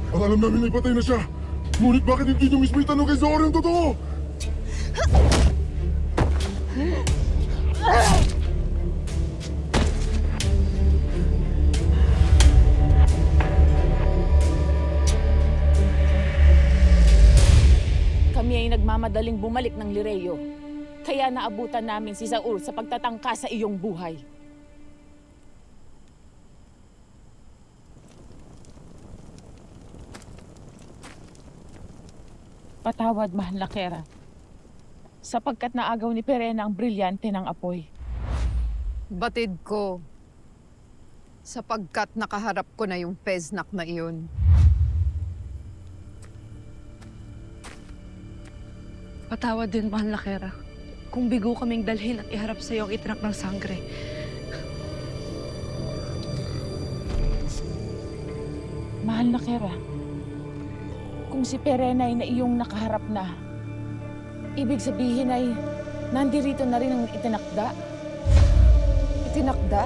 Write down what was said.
Ang alam namin ay patay na siya. Ngunit bakit hindi niyo mismo itanong kay Zora ang totoo? Kami ay nagmamadaling bumalik ng Lireo. Kaya naabutan namin si Saul sa pagtatangka sa iyong buhay. Patawad, mahal na Kera. Sapagkat naagaw ni Perena ang brilyante ng apoy. Batid ko. Sapagkat nakaharap ko na yung Peznak na iyon. Patawad din, mahal na Kera. Kung bigo kaming dalhin at iharap sa iyo ang itinak ng sangre. Mahal na Kera, kung si Perena ay na iyong nakaharap na, ibig sabihin ay nandirito na rin ang itinakda. Itinakda?